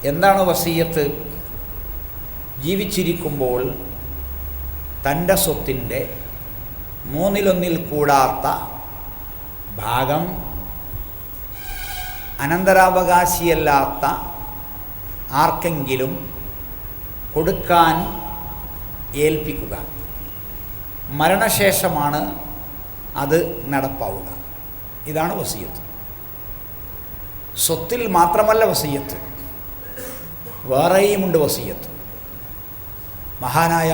എന്താണ് വസിയ്യത്ത്? ജീവിച്ചിരിക്കുമ്പോൾ തൻ്റെ സ്വത്തിൻ്റെ 1/3 കൂടാത്ത ഭാഗം അനന്തരാവകാശിയല്ലാത്ത ആർക്കെങ്കിലും കൊടുക്കാൻ ഏൽപ്പിക്കുക. മരണശേഷമാണ് അത് നടപ്പാവുക. ഇതാണ് വസിയ്യത്ത്. സ്വത്തിൽ മാത്രമല്ല വസിയ്യത്ത്, വേറെയുമുണ്ട് വസിയ്യത്ത്. മഹാനായ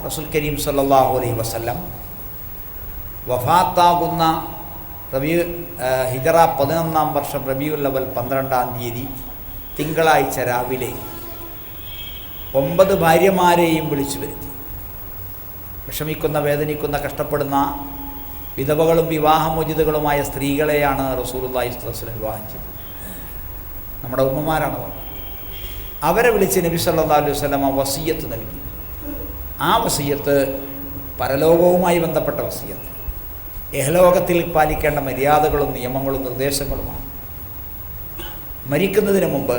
റസൂൽ കരീം സല്ലല്ലാഹു അലൈഹി വസല്ലം വഫാത്താകുന്ന ഹിജറ 11-ാം വർഷം റബീഉൽ അവ്വൽ 12-ാം തീയതി തിങ്കളാഴ്ച രാവിലെ 9 ഭാര്യമാരെയും വിളിച്ചു വരുത്തി. വിഷമിക്കുന്ന, വേദനിക്കുന്ന, കഷ്ടപ്പെടുന്ന വിധവകളും വിവാഹമോചിതകളുമായ സ്ത്രീകളെയാണ് റസൂലുള്ളാഹി സ്വല്ലല്ലാഹു അലൈഹി വസല്ലം വിവാഹം ചെയ്തത്. നമ്മുടെ ഉമ്മമാരാണ് അവർ. അവരെ വിളിച്ച് നബി സല്ലല്ലാഹു അലൈഹി വസല്ലം വസിയ്യത്ത് നൽകി. ആ വസിയ്യത്ത് പരലോകവുമായി ബന്ധപ്പെട്ട വസിയ്യത്ത്, ഇഹലോകത്തിൽ പാലിക്കേണ്ട മര്യാദകളും നിയമങ്ങളും നിർദ്ദേശങ്ങളുമാണ്. മരിക്കുന്നതിന് മുമ്പ്,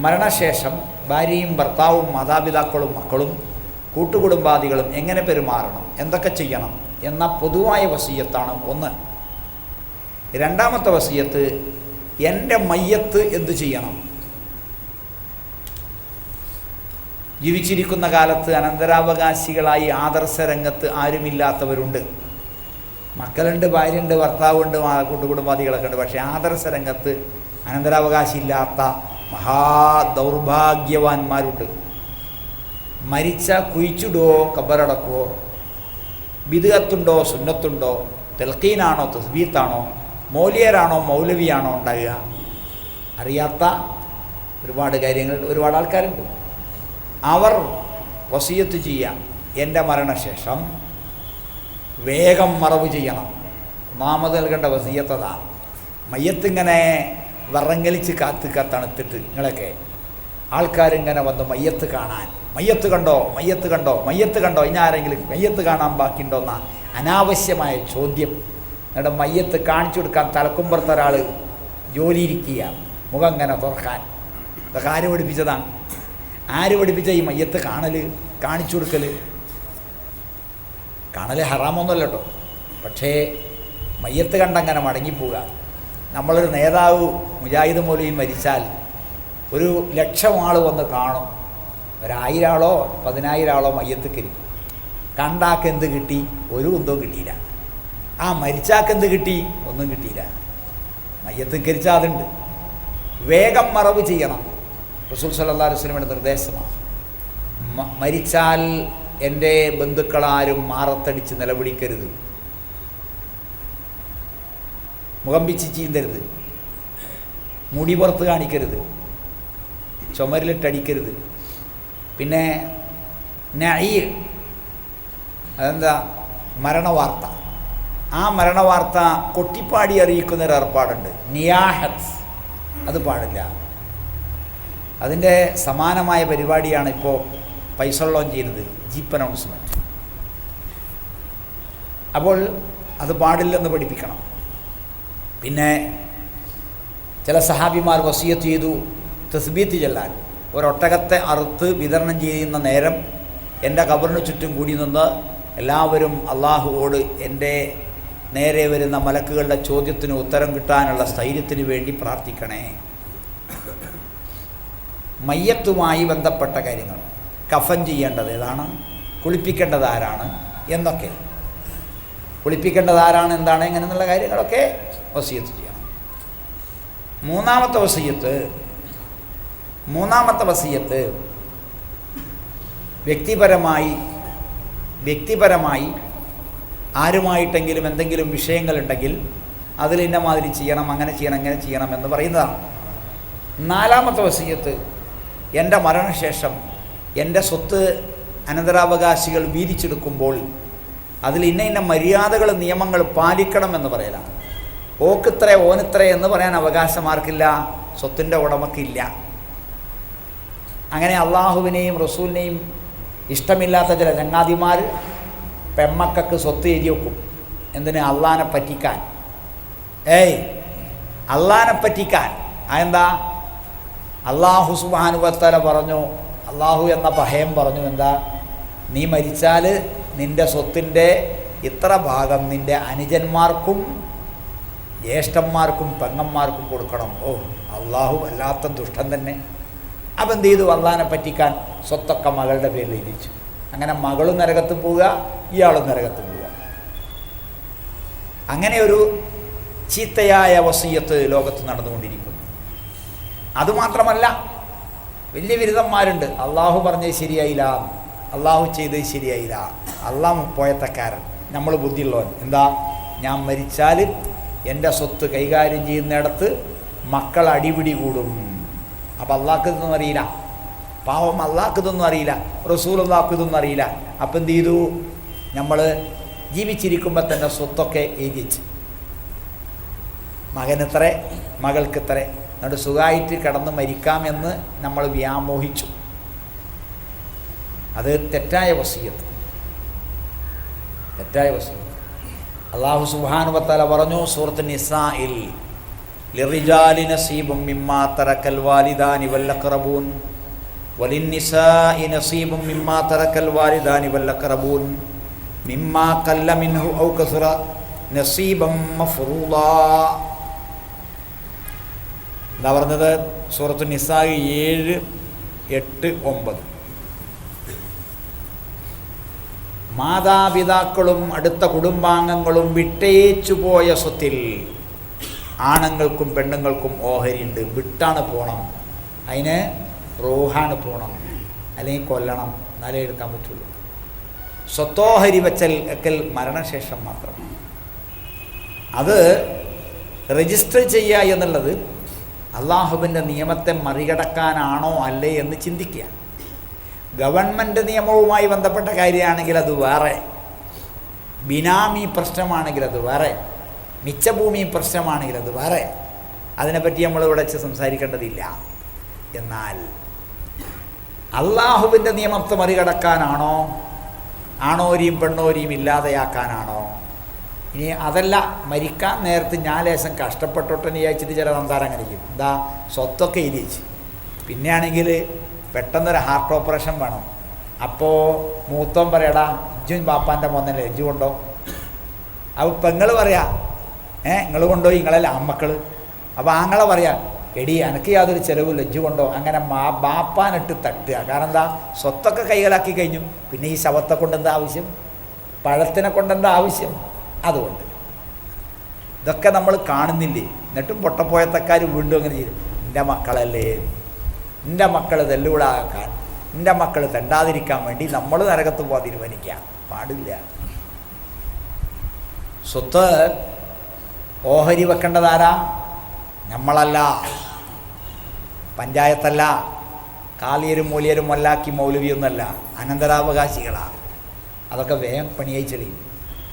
മരണശേഷം ഭാര്യയും ഭർത്താവും മാതാപിതാക്കളും മക്കളും കൂട്ടുകുടുംബാദികളും എങ്ങനെ പെരുമാറണം, എന്തൊക്കെ ചെയ്യണം എന്ന പൊതുവായ വസിയ്യത്താണ് ഒന്ന്. രണ്ടാമത്തെ വസിയ്യത്ത്, എൻ്റെ മയ്യത്ത് എന്തു ചെയ്യണം. ജീവിച്ചിരിക്കുന്ന കാലത്ത് അനന്തരാവകാശികളായി ആദർശ രംഗത്ത് ആരുമില്ലാത്തവരുണ്ട്. മക്കളുണ്ട്, ഭാര്യയുണ്ട്, ഭർത്താവുണ്ട്, കൂട്ടുകുടുംബാദികളൊക്കെ ഉണ്ട്. പക്ഷേ ആദർശ രംഗത്ത് അനന്തരാവകാശി ഇല്ലാത്ത മഹാദൗർഭാഗ്യവാന്മാരുണ്ട്. മരിച്ച കുഴിച്ചിടുവോ കബറടക്കുവോ, ബിദ്അത്തുണ്ടോ സുന്നത്തുണ്ടോ, തെൽക്കീനാണോ തസ്ബീത്താണോ, മൗലിയരാണോ മൗലവിയാണോ ഉണ്ടാകുക, അറിയാത്ത ഒരുപാട് കാര്യങ്ങൾ, ഒരുപാട് ആൾക്കാരുണ്ട്. അവർ വസിയ്യത്ത് ചെയ്യാം, എൻ്റെ മരണശേഷം വേഗം മറവ് ചെയ്യണം. ഒന്നാമത് നൽകേണ്ട വസിയ്യത്തതാ. മയ്യത്തിങ്ങനെ വിറങ്ങലിച്ച് തണുത്തിട്ട് നിങ്ങളൊക്കെ ആൾക്കാരിങ്ങനെ വന്ന് മയ്യത്ത് കാണാൻ, മയ്യത്ത് കണ്ടോ, മയ്യത്ത് കണ്ടോ, മയ്യത്ത് കണ്ടോ, ഇനി ആരെങ്കിലും മയ്യത്ത് കാണാൻ ബാക്കിയുണ്ടോ എന്ന അനാവശ്യമായ ചോദ്യം. എന്നിട്ട് മയ്യത്ത് കാണിച്ചു കൊടുക്കാൻ തലക്കുമ്പുറത്ത് ഒരാൾ ജോലിയിരിക്കുക, മുഖം ഇങ്ങനെ തുറക്കാൻ. ഇതൊക്കെ ആര് പഠിപ്പിച്ചതാണ്? ആര് പഠിപ്പിച്ച ഈ മയ്യത്ത് കാണൽ, കാണിച്ചു കൊടുക്കൽ? കാണൽ ഹറാമൊന്നുമല്ല കേട്ടോ. പക്ഷേ മയ്യത്ത് കണ്ടങ്ങനെ മടങ്ങിപ്പോവുക. നമ്മളൊരു നേതാവ് മുജാഹിദ് മൗലവി മരിച്ചാൽ 1,00,000 ആൾ വന്ന് കാണും. 1,000 ആളോ 10,000 ആളോ മയ്യത്ത് കരിക്കും. കണ്ടാക്ക് എന്ത് കിട്ടി? ഒരു കുന്തവും കിട്ടിയില്ല. ആ മരിച്ചാക്ക് എന്ത് കിട്ടി? ഒന്നും കിട്ടിയില്ല. മയ്യത്ത് കരിച്ചാൽ അതുണ്ട്. വേഗം മറവ് ചെയ്യണം. റസൂൽ സല്ലല്ലാഹു അലൈഹി വസല്ലമയുടെ നിർദ്ദേശമാണ്. മരിച്ചാൽ എൻ്റെ ബന്ധുക്കളാരും മാറത്തടിച്ച് നിലവിളിക്കരുത്, മുഖം പിച്ച് ചീന്തരുത്, മുടി പുറത്ത് കാണിക്കരുത്, ചുമരിലിട്ടടിക്കരുത്. പിന്നെ നഈ, അതെന്താ? മരണവാർത്ത. ആ മരണവാർത്ത കൊട്ടിപ്പാടി അറിയിക്കുന്നൊരു ഏർപ്പാടുണ്ട്, നിയാഹത്ത്. അത് പാടില്ല. അതിൻ്റെ സമാനമായ പരിപാടിയാണ് ഇപ്പോൾ ഫൈസൽ ലോഞ്ച് ചെയ്യുന്നത്, ജീപ്പ് അനൗൺസ്മെൻറ്റ്. അപ്പോൾ അത് പാടില്ലെന്ന് പഠിപ്പിക്കണം. പിന്നെ ചില സഹാബിമാർ വസിയ്യത്ത് ചെയ്തു തസ്ബീത്ത് ചെല്ലാൻ. ഒരൊട്ടകത്തെ അറുത്ത് വിതരണം ചെയ്യുന്ന നേരം എൻ്റെ ഖബറിന് ചുറ്റും കൂടി നിന്ന് എല്ലാവരും അള്ളാഹുവോട് എൻ്റെ നേരെ വരുന്ന മലക്കുകളുടെ ചോദ്യത്തിന് ഉത്തരം കിട്ടാനുള്ള സ്ഥൈര്യത്തിന് വേണ്ടി പ്രാർത്ഥിക്കണേ. മയ്യത്തുമായി ബന്ധപ്പെട്ട കാര്യങ്ങൾ, കഫൻ ചെയ്യേണ്ടത് ഏതാണ്, കുളിപ്പിക്കേണ്ടത് ആരാണ് എന്നൊക്കെ, കുളിപ്പിക്കേണ്ടത് ആരാണ്, എന്താണ്, ഇങ്ങനെയുള്ള കാര്യങ്ങളൊക്കെ വസിയ്യത്ത് ചെയ്യണം. മൂന്നാമത്തെ വസിയ്യത്ത് വ്യക്തിപരമായി ആരുമായിട്ടെങ്കിലും എന്തെങ്കിലും വിഷയങ്ങളുണ്ടെങ്കിൽ അതിൽ ഇന്ന മാതിരി ചെയ്യണം, അങ്ങനെ ചെയ്യണം, ഇങ്ങനെ ചെയ്യണം എന്ന് പറയുന്നതാണ്. നാലാമത്തെ വസിയ്യത്ത്, എൻ്റെ മരണശേഷം എൻ്റെ സ്വത്ത് അനന്തരാവകാശികൾ വീതിച്ചെടുക്കുമ്പോൾ അതിൽ ഇന്ന മര്യാദകൾ നിയമങ്ങൾ പാലിക്കണമെന്ന് പറയലാണ്. ഓക്കിത്ര ഓനിത്ര എന്ന് പറയാൻ അവകാശമാർക്കില്ല, സ്വത്തിൻ്റെ ഉടമക്കില്ല. അങ്ങനെ അള്ളാഹുവിനെയും റസൂലിനെയും ഇഷ്ടമില്ലാത്ത ചില ചങ്ങാതിമാർ പെമ്മക്കൾക്ക് സ്വത്ത് എഴുതി വെക്കും. എന്തിന്? അള്ളാനെ പറ്റിക്കാൻ. അള്ളാനെ പറ്റിക്കാൻ. അതെന്താ? അള്ളാഹു സുബ്ഹാനഹു വ തആല പറഞ്ഞു, അള്ളാഹു എന്ന പഹയം പറഞ്ഞു, എന്താ, നീ മരിച്ചാൽ നിൻ്റെ സ്വത്തിൻ്റെ ഇത്ര ഭാഗം നിൻ്റെ അനുജന്മാർക്കും ജ്യേഷ്ഠന്മാർക്കും പെങ്ങന്മാർക്കും കൊടുക്കണം. ഓ, അള്ളാഹു വല്ലാത്ത ദുഷ്ടൻ തന്നെ. അപ്പം എന്ത് ചെയ്തു? അള്ളാഹിനെ പറ്റിക്കാൻ സ്വത്തൊക്കെ മകളുടെ പേരിൽ എഴുതിച്ചു. അങ്ങനെ മകളും നരകത്ത് പോവുക, ഇയാളും നരകത്ത് പോവുക. അങ്ങനെ ഒരു ചീത്തയായ വസിയത്ത് ലോകത്ത് നടന്നുകൊണ്ടിരിക്കുന്നു. അതുമാത്രമല്ല, വലിയ ബിരുദന്മാരുണ്ട്. അള്ളാഹു പറഞ്ഞത് ശരിയായില്ല, അള്ളാഹു ചെയ്തത് ശരിയായില്ല, അള്ളാഹ് പോയത്തക്കാരൻ, നമ്മൾ ബുദ്ധിയുള്ളവൻ. എന്താ, ഞാൻ മരിച്ചാൽ എൻ്റെ സ്വത്ത് കൈകാര്യം ചെയ്യുന്നിടത്ത് മക്കൾ അടിപിടി കൂടും. അപ്പം അള്ളാഹ്ക്ക് ഇതൊന്നും അറിയില്ല, പാവം അള്ളാഹ്ക്ക് ഇതൊന്നും അറിയില്ല, റസൂലുള്ളാഹിക്ക് ഇതൊന്നും അറിയില്ല. അപ്പം എന്ത് ചെയ്തു? നമ്മൾ ജീവിച്ചിരിക്കുമ്പോൾ തന്നെ സ്വത്തൊക്കെ എഴുതിച്ച്, മകനിത്ര, മകൾക്കിത്ര, എന്നിട്ട് സുഖമായിട്ട് കിടന്ന് മരിക്കാമെന്ന് നമ്മൾ വ്യാമോഹിച്ചു. അത് തെറ്റായ വസിയത്ത്, തെറ്റായ വസിയത്ത്. അല്ലാഹു സുബ്ഹാനഹു വ തആല പറഞ്ഞു സൂറത്ത് നിസാഇൽ, ലിർരിജാലി നസീബും മിമ്മാ തറക്കൽ വാലിദാനി വൽ അഖറബൂൻ വലിന്നിസാഇ നസീബും മിമ്മാ തറക്കൽ വാലിദാനി വൽ അഖറബൂൻ മിമ്മാ ഖല്ല മിൻഹു ഔ കസറ നസീബം മഫ്റൂളാ. എന്താ പറഞ്ഞത്? സൂറത്ത് നിസാ 7, 8, 9. മാതാപിതാക്കളും അടുത്ത കുടുംബാംഗങ്ങളും വിട്ടേച്ചു പോയ സ്വത്തിൽ ആണുങ്ങൾക്കും പെണ്ണുങ്ങൾക്കും ഓഹരിയുണ്ട്. വിട്ടാണ് പോകണം, അതിന് റൂഹാണ് പോകണം, അല്ലെങ്കിൽ കൊല്ലണം, എന്നാലേ എടുക്കാൻ പറ്റുള്ളൂ. സ്വത്തോഹരി വെക്കൽ മരണശേഷം മാത്രം. അത് രജിസ്റ്റർ ചെയ്യുക എന്നുള്ളത് അള്ളാഹുവിൻ്റെ നിയമത്തെ മറികടക്കാനാണോ അല്ലേ എന്ന് ചിന്തിക്കുക. ഗവൺമെൻറ് നിയമവുമായി ബന്ധപ്പെട്ട കാര്യമാണെങ്കിൽ അത് വേറെ, ബിനാമി പ്രശ്നമാണെങ്കിൽ അത് വേറെ, മിച്ചഭൂമി പ്രശ്നമാണെങ്കിൽ അത് വേറെ. അതിനെപ്പറ്റി നമ്മൾ ഇവിടെ വെച്ച് സംസാരിക്കേണ്ടതില്ല. എന്നാൽ അള്ളാഹുവിൻ്റെ നിയമത്തെ മറികടക്കാനാണോ, ആണോരിയും പെണ്ണോരിയും ഇല്ലാതെയാക്കാനാണോ? ഇനി അതല്ല, മരിക്കാൻ നേരത്ത് ഞാൻ ലേശം കഷ്ടപ്പെട്ടോട്ടെന്ന് വിചാരിച്ചിട്ട് ചില സംസാരം അങ്ങനെ ചെയ്യും. എന്താ, സ്വത്തൊക്കെ ഇരിച്ച്, പിന്നെയാണെങ്കിൽ പെട്ടെന്നൊരു ഹാർട്ട് ഓപ്പറേഷൻ വേണം. അപ്പോൾ മൂത്തോൻ പറയടാ, ഇജ്ജും ബാപ്പാൻ്റെ മോന്നല്ലേ, ഇജ്ജു കൊണ്ടോ. അപ്പോൾ പെങ്ങൾ പറയാ, നിങ്ങൾ കൊണ്ടോ, നിങ്ങളല്ല ആമ്മക്കൾ. അപ്പോൾ ആങ്ങളെ പറയാ, എടി എനിക്ക് യാതൊരു ചിലവില്ല, ഇജ്ജു കൊണ്ടോ. അങ്ങനെ ബാപ്പാനിട്ട് തട്ടുക. കാരണം എന്താ, സ്വത്തൊക്കെ കൈകളാക്കി കഴിഞ്ഞു, പിന്നെ ഈ ശവത്തെ കൊണ്ടെന്താ ആവശ്യം, പഴത്തിനെ കൊണ്ടെന്താ ആവശ്യം? അതുകൊണ്ട് ഇതൊക്കെ നമ്മൾ കാണുന്നില്ലേ. എന്നിട്ടും പൊട്ടപ്പോയത്തക്കാർ വീണ്ടും അങ്ങനെ ചെയ്തു. എൻ്റെ മക്കളല്ലേ, എൻ്റെ മക്കൾ തെല്ലുകൂടാക്കാൻ, എൻ്റെ മക്കൾ തെണ്ടാതിരിക്കാൻ വേണ്ടി നമ്മൾ നരകത്ത് പോകാൻ തീരുമാനിക്കാം പാടില്ല. സ്വത്ത് ഓഹരി വെക്കേണ്ടതാരാ? നമ്മളല്ല, പഞ്ചായത്തല്ല, കാളിയരും മൂലിയരും മല്ലാക്കി മൗലവിയൊന്നുമല്ല, അനന്തരാവകാശികളാണ്. അതൊക്കെ വേഗം പണിയായി ചെളിയും.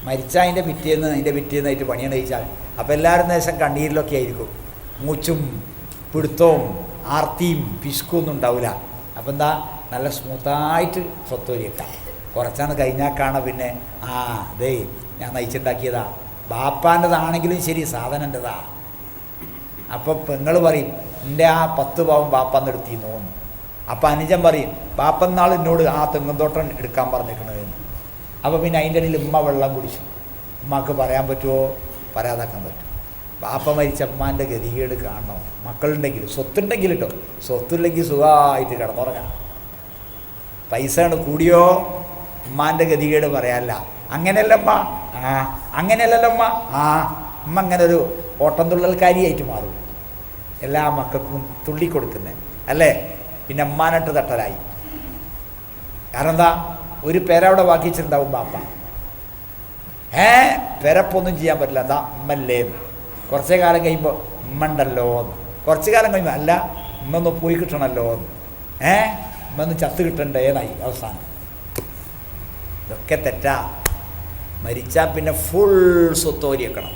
മരിച്ചാൽ അതിൻ്റെ പിറ്റേന്നായിട്ട് പണിയാണ് കഴിച്ചാൽ. അപ്പോൾ എല്ലാവരും ദേശം കണ്ണീരിലൊക്കെ ആയിരിക്കും, മൂച്ചും പിടുത്തവും ആർത്തിയും പിശുക്കും ഒന്നും ഉണ്ടാവില്ല. അപ്പം എന്താ, നല്ല സ്മൂത്തായിട്ട് സ്വത്തോരിയേക്കാം. കുറച്ചാണ് കഴിഞ്ഞാൽ കാണാം പിന്നെ, ആ അതേ ഞാൻ നയിച്ചുണ്ടാക്കിയതാ, ബാപ്പാൻ്റെതാണെങ്കിലും ശരി സാധനൻ്റെതാ. അപ്പോൾ പെങ്ങൾ പറയും, എൻ്റെ ആ 10 പവൻ ബാപ്പാന്ന് എടുത്തിരുന്നു. അപ്പം അനുജൻ പറയും, ബാപ്പന്നാൾ എന്നോട് ആ തെങ്ങുംതോട്ടം എടുക്കാൻ പറഞ്ഞേക്കണത്. അപ്പോൾ പിന്നെ അതിൻ്റെ ഇടയിൽ ഉമ്മ വെള്ളം കുടിച്ചു. ഉമ്മക്ക് പറയാൻ പറ്റുമോ? പറയാതാക്കാൻ പറ്റും. ബാപ്പ മരിച്ച ഉമ്മാൻ്റെ ഗതികേട് കാണണം. മക്കളുണ്ടെങ്കിൽ, സ്വത്തുണ്ടെങ്കിൽ കേട്ടോ, സ്വത്തില്ലെങ്കിൽ സുഖമായിട്ട് കിടന്നുറങ്ങാം. പൈസയാണ് കൂടിയോ ഉമ്മാൻ്റെ ഗതികേട് പറയാല്ല. അങ്ങനെയല്ലമ്മ, ആ അങ്ങനെയല്ലല്ലമ്മ, ആ ഉമ്മ അങ്ങനെ ഒരു ഓട്ടം തുള്ളൽക്കാരിയായിട്ട് മാറും. എല്ലാ മക്കൾക്കും തുള്ളി കൊടുക്കുന്നത് അല്ലേ. പിന്നെ ഉമ്മാനിട്ട് തട്ടലായി. കാരണം എന്താ, ഒരു പെരവിടെ ബാക്കി വെച്ചിട്ടുണ്ടാവും ബാപ്പ. പെരപ്പൊന്നും ചെയ്യാൻ പറ്റില്ല. എന്താ, ഉമ്മല്ലേ. കുറച്ചേ കാലം കഴിയുമ്പോൾ ഉമ്മ ഉണ്ടല്ലോ, കുറച്ച് കാലം കഴിയുമ്പോൾ അല്ല ഉമ്മ ഒന്ന് പോയി കിട്ടണമല്ലോ, ഉമ്മ ഒന്ന് ചത്ത് കിട്ടണ്ടേന്നായി അവസാനം. ഇതൊക്കെ തെറ്റാ. മരിച്ചാൽ പിന്നെ ഫുൾ സ്വത്തോരി വെക്കണം.